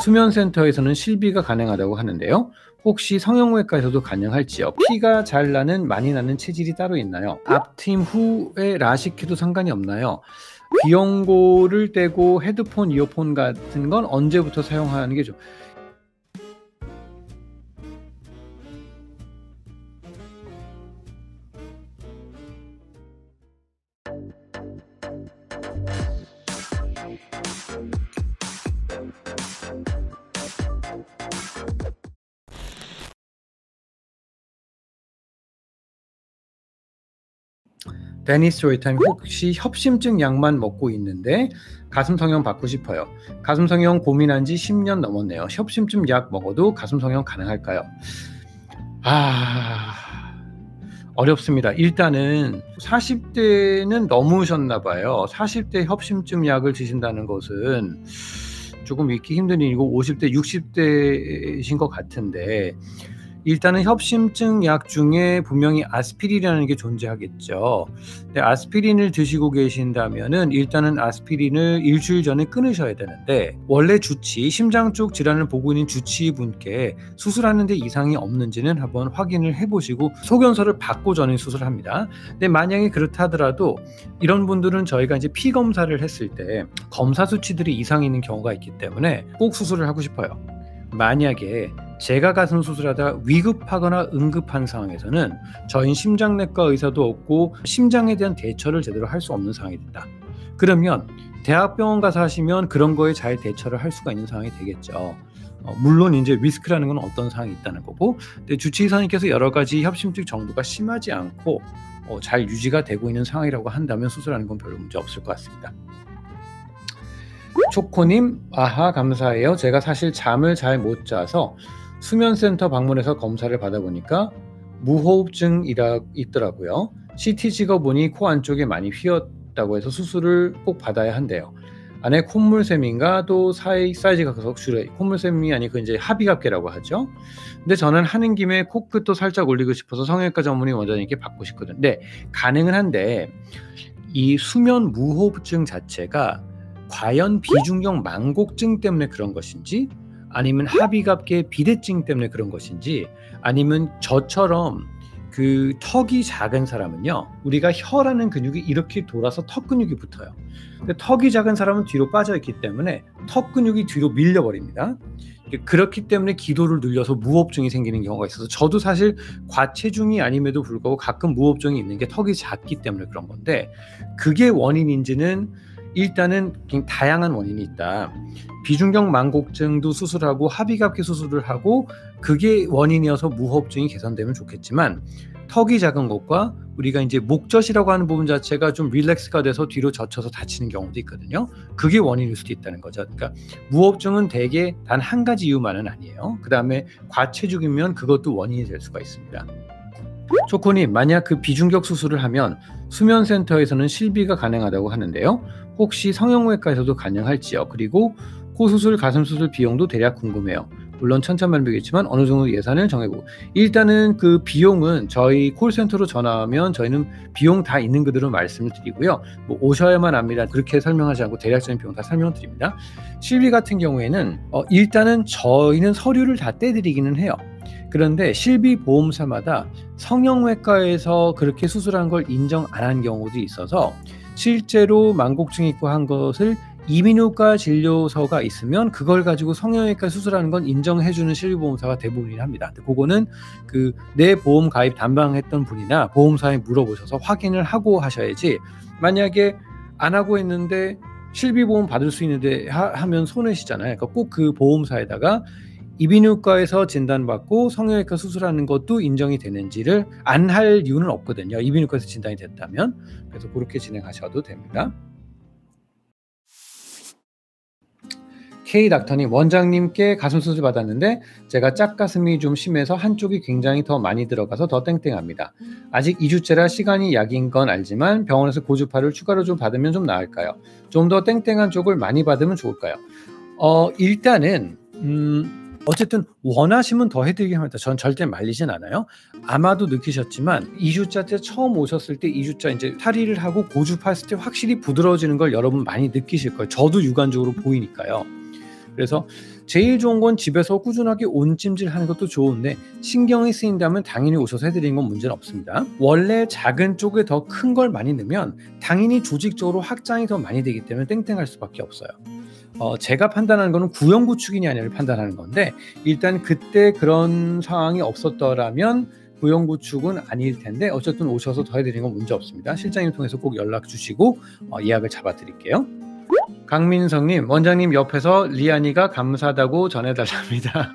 수면센터에서는 실비가 가능하다고 하는데요. 혹시 성형외과에서도 가능할지요? 피가 잘 나는, 많이 나는 체질이 따로 있나요? 앞트임 후에 라식해도 상관이 없나요? 비용고를 떼고 헤드폰, 이어폰 같은 건 언제부터 사용하는 게 좋아요? 데니스 조이타임, 혹시 협심증 약만 먹고 있는데 가슴 성형 받고 싶어요. 가슴 성형 고민한 지 10년 넘었네요. 협심증 약 먹어도 가슴 성형 가능할까요? 어렵습니다. 일단은 40대는 넘으셨나 봐요. 40대 협심증 약을 드신다는 것은 조금 믿기 힘든 일이고 50대, 60대이신 것 같은데, 일단은 협심증 약 중에 분명히 아스피린이라는 게 존재하겠죠. 근데 아스피린을 드시고 계신다면은 일단은 아스피린을 일주일 전에 끊으셔야 되는데, 원래 주치, 심장 쪽 질환을 보고 있는 주치의분께 수술하는데 이상이 없는지는 한번 확인을 해보시고 소견서를 받고 전에 수술합니다. 근데 만약에 그렇다 하더라도 이런 분들은 저희가 이제 피 검사를 했을 때 검사 수치들이 이상이 있는 경우가 있기 때문에 꼭 수술을 하고 싶어요. 만약에 제가 가슴 수술하다 위급하거나 응급한 상황에서는 저희는 심장내과 의사도 없고 심장에 대한 대처를 제대로 할 수 없는 상황이 된다. 그러면 대학병원 가서 하시면 그런 거에 잘 대처를 할 수가 있는 상황이 되겠죠. 물론 이제 리스크라는 건 어떤 상황이 있다는 거고, 근데 주치의사님께서 여러 가지 협심증 정도가 심하지 않고 잘 유지가 되고 있는 상황이라고 한다면 수술하는 건 별로 문제 없을 것 같습니다. 초코님, 아하, 감사해요. 제가 사실 잠을 잘 못 자서 수면센터 방문해서 검사를 받아보니까 무호흡증이라 있더라고요. CT 찍어보니 코 안쪽에 많이 휘었다고 해서 수술을 꼭 받아야 한대요. 안에 콧물샘인가 또 사이즈가 커서 콧물샘이 아니고 이제 합의갑계라고 하죠. 근데 저는 하는 김에 코끝도 살짝 올리고 싶어서 성형외과 전문의 원장님께 받고 싶거든요. 네, 가능은 한데 이 수면 무호흡증 자체가 과연 비중격 망곡증 때문에 그런 것인지, 아니면 합의갑계 비대증 때문에 그런 것인지, 아니면 저처럼 그 턱이 작은 사람은요, 우리가 혀라는 근육이 이렇게 돌아서 턱 근육이 붙어요. 근데 턱이 작은 사람은 뒤로 빠져 있기 때문에 턱 근육이 뒤로 밀려버립니다. 그렇기 때문에 기도를 늘려서 무호흡증이 생기는 경우가 있어서, 저도 사실 과체중이 아님에도 불구하고 가끔 무호흡증이 있는 게 턱이 작기 때문에 그런 건데, 그게 원인인지는 일단은 다양한 원인이 있다. 비중격 망곡증도 수술하고 합의갑계 수술을 하고 그게 원인이어서 무호흡증이 개선되면 좋겠지만, 턱이 작은 것과 우리가 이제 목젖이라고 하는 부분 자체가 좀 릴렉스가 돼서 뒤로 젖혀서 다치는 경우도 있거든요. 그게 원인일 수도 있다는 거죠. 그러니까 무호흡증은 대개 단 한 가지 이유만은 아니에요. 그 다음에 과체중이면 그것도 원인이 될 수가 있습니다. 초코님, 만약 그 비중격 수술을 하면 수면센터에서는 실비가 가능하다고 하는데요. 혹시 성형외과에서도 가능할지요? 그리고 코수술, 가슴수술 비용도 대략 궁금해요. 물론 천차만별이겠지만 어느 정도 예산을 정해보고. 일단은 그 비용은 저희 콜센터로 전화하면 저희는 비용 다 있는 그대로 말씀을 드리고요. 뭐 오셔야만 합니다, 그렇게 설명하지 않고 대략적인 비용 다 설명드립니다. 실비 같은 경우에는 일단은 저희는 서류를 다 떼드리기는 해요. 그런데 실비 보험사마다 성형외과에서 그렇게 수술한 걸 인정 안 한 경우도 있어서, 실제로 망곡증 있고 한 것을 이비인후과 진료서가 있으면 그걸 가지고 성형외과 수술하는 건 인정해주는 실비보험사가 대부분이긴 합니다. 그거는 그 내 보험 가입 담당했던 분이나 보험사에 물어보셔서 확인을 하고 하셔야지, 만약에 안 하고 있는데 실비보험 받을 수 있는데 하면 손해시잖아요. 그러니까 꼭 그 보험사에다가 이비인후과에서 진단받고 성형외과 수술하는 것도 인정이 되는지를 안 할 이유는 없거든요. 이비인후과에서 진단이 됐다면. 그래서 그렇게 진행하셔도 됩니다. K닥터님, 원장님께 가슴 수술 받았는데 제가 짝가슴이 좀 심해서 한쪽이 굉장히 더 많이 들어가서 더 땡땡합니다. 아직 2주째라 시간이 약인 건 알지만 병원에서 고주파를 추가로 좀 받으면 좀 나을까요? 좀 더 땡땡한 쪽을 많이 받으면 좋을까요? 일단은 어쨌든 원하시면 더 해드리긴 합니다. 전 절대 말리진 않아요. 아마도 느끼셨지만 2주차 때 처음 오셨을 때 2주차 이제 탈의를 하고 고주파 했을 때 확실히 부드러워지는 걸 여러분 많이 느끼실 거예요. 저도 육안적으로 보이니까요. 그래서 제일 좋은 건 집에서 꾸준하게 온찜질하는 것도 좋은데 신경이 쓰인다면 당연히 오셔서 해드리는 건 문제는 없습니다. 원래 작은 쪽에 더 큰 걸 많이 넣으면 당연히 조직적으로 확장이 더 많이 되기 때문에 땡땡할 수밖에 없어요. 제가 판단하는 거는 구형 구축이냐 아니냐를 판단하는 건데 일단 그때 그런 상황이 없었더라면 구형 구축은 아닐 텐데 어쨌든 오셔서 더 해드리는 건 문제 없습니다. 실장님 통해서 꼭 연락 주시고 예약을 잡아 드릴게요. 강민성님, 원장님 옆에서 리안이가 감사하다고 전해달랍니다.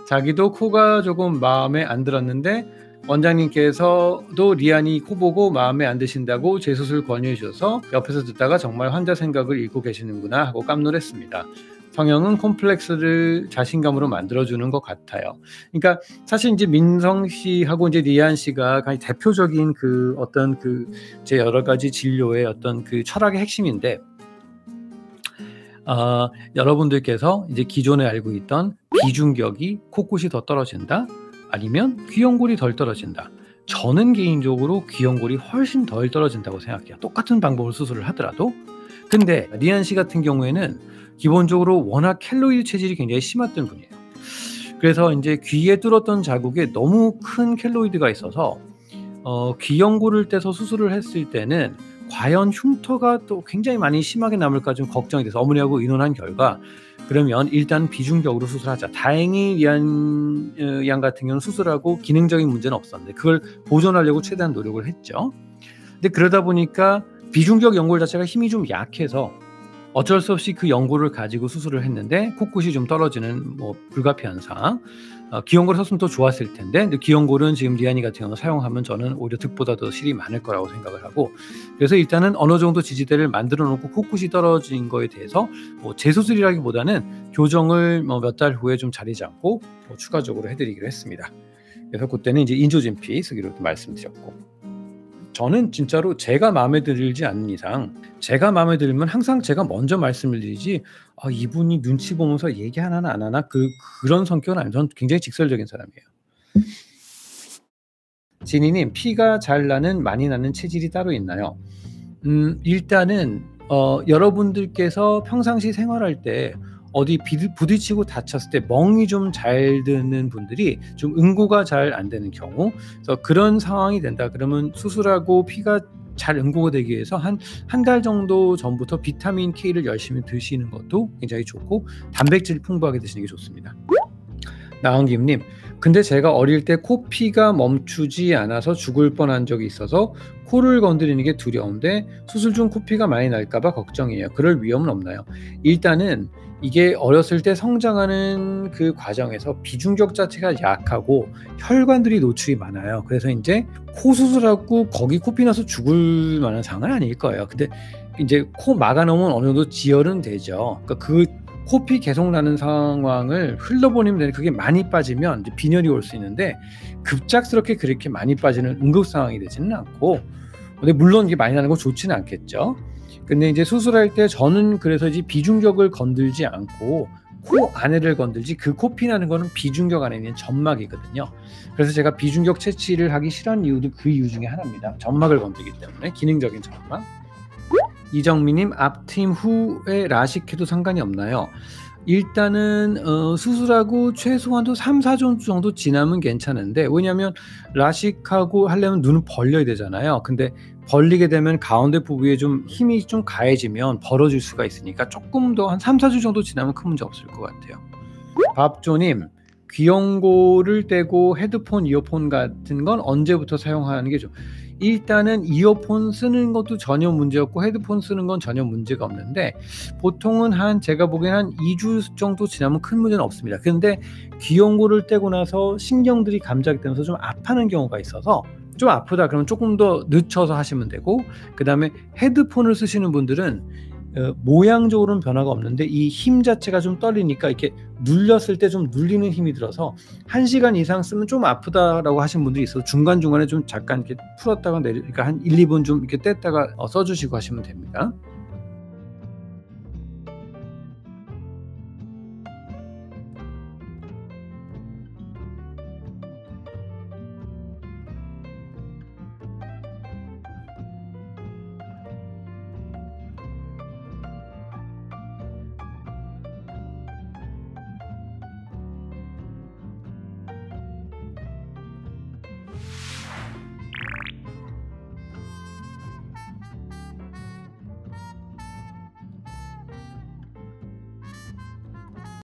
자기도 코가 조금 마음에 안 들었는데 원장님께서도 리안이 코 보고 마음에 안 드신다고 재수술 권유해 주셔서 옆에서 듣다가 정말 환자 생각을 읽고 계시는구나 하고 깜놀했습니다. 성형은 콤플렉스를 자신감으로 만들어주는 것 같아요. 그러니까 사실 이제 민성 씨하고 이제 리안 씨가 가장 대표적인 그 어떤 그 제 여러 가지 진료의 어떤 그 철학의 핵심인데, 여러분들께서 이제 기존에 알고 있던 비중격이 코끝이 더 떨어진다, 아니면 귀연골이 덜 떨어진다. 저는 개인적으로 귀연골이 훨씬 덜 떨어진다고 생각해요. 똑같은 방법으로 수술을 하더라도. 근데 리안 씨 같은 경우에는 기본적으로 워낙 켈로이드 체질이 굉장히 심했던 분이에요. 그래서 이제 귀에 뚫었던 자국에 너무 큰 켈로이드가 있어서 귀연골을 떼서 수술을 했을 때는 과연 흉터가 또 굉장히 많이 심하게 남을까 좀 걱정이 돼서 어머니하고 의논한 결과 그러면 일단 비중격으로 수술하자. 다행히 리안 양 같은 경우는 수술하고 기능적인 문제는 없었는데 그걸 보존하려고 최대한 노력을 했죠. 근데 그러다 보니까 비중격 연골 자체가 힘이 좀 약해서 어쩔 수 없이 그 연골을 가지고 수술을 했는데 코끝이 좀 떨어지는 뭐 불가피한 상황. 귀연골을 썼으면 더 좋았을 텐데, 근데 귀연골은 지금 리안이 같은 경우 사용하면 저는 오히려 득보다 더 실이 많을 거라고 생각을 하고, 그래서 일단은 어느 정도 지지대를 만들어 놓고 코끝이 떨어진 거에 대해서 뭐 재수술이라기보다는 교정을 뭐 몇 달 후에 좀 자리 잡고 뭐 추가적으로 해드리기로 했습니다. 그래서 그때는 이제 인조진피 쓰기로 말씀드렸고, 저는 진짜로 제가 마음에 들지 않는 이상, 제가 마음에 들면 항상 제가 먼저 말씀을 드리지, 이분이 눈치 보면서 얘기 하나 안 하나 그런 성격은 아니에요. 저는 굉장히 직설적인 사람이에요. 진희님, 피가 잘 나는 많이 나는 체질이 따로 있나요? 일단은 여러분들께서 평상시 생활할 때 어디 부딪히고 다쳤을 때 멍이 좀 잘 드는 분들이 좀 응고가 잘 안 되는 경우, 그래서 그런 상황이 된다 그러면 수술하고 피가 잘 응고가 되기 위해서 한 달 정도 전부터 비타민 K를 열심히 드시는 것도 굉장히 좋고 단백질 풍부하게 드시는 게 좋습니다. 나은김님, 근데 제가 어릴 때 코피가 멈추지 않아서 죽을 뻔한 적이 있어서 코를 건드리는 게 두려운데 수술 중 코피가 많이 날까봐 걱정이에요. 그럴 위험은 없나요? 일단은 이게 어렸을 때 성장하는 그 과정에서 비중격 자체가 약하고 혈관들이 노출이 많아요. 그래서 이제 코 수술하고 거기 코피 나서 죽을 만한 상황은 아닐 거예요. 근데 이제 코 막아놓으면 어느 정도 지혈은 되죠. 그러니까 그 코피 계속 나는 상황을 흘러보내면 되는데 그게 많이 빠지면 이제 빈혈이 올 수 있는데 급작스럽게 그렇게 많이 빠지는 응급 상황이 되지는 않고, 근데 물론 이게 많이 나는 건 좋지는 않겠죠. 근데 이제 수술할 때 저는 그래서 이제 비중격을 건들지 않고 코 안에를 건들지, 그 코피 나는 거는 비중격 안에 있는 점막이거든요. 그래서 제가 비중격 채취를 하기 싫어하는 이유도 그 이유 중에 하나입니다. 점막을 건들기 때문에, 기능적인 점막. 이정민님, 앞트임 후에 라식해도 상관이 없나요? 일단은 수술하고 최소한도 3-4주 정도 지나면 괜찮은데, 왜냐하면 라식하고 하려면 눈을 벌려야 되잖아요. 근데 벌리게 되면 가운데 부위에 좀 힘이 좀 가해지면 벌어질 수가 있으니까 조금 더 한 3-4주 정도 지나면 큰 문제 없을 것 같아요. 밥조님, 귀연골을 떼고 헤드폰, 이어폰 같은 건 언제부터 사용하는 게 좋아요? 일단은 이어폰 쓰는 것도 전혀 문제 없고 헤드폰 쓰는 건 전혀 문제가 없는데, 보통은 제가 보기엔 한 2주 정도 지나면 큰 문제는 없습니다. 근데 귀연골을 떼고 나서 신경들이 감작되면서 좀 아파하는 경우가 있어서 좀 아프다 그러면 조금 더 늦춰서 하시면 되고, 그 다음에 헤드폰을 쓰시는 분들은 모양적으로는 변화가 없는데 이 힘 자체가 좀 떨리니까 이렇게 눌렸을 때 좀 눌리는 힘이 들어서 1시간 이상 쓰면 좀 아프다라고 하신 분들이 있어서 중간중간에 좀 잠깐 이렇게 풀었다가 그러니까 한 1-2분 좀 이렇게 뗐다가 써주시고 하시면 됩니다.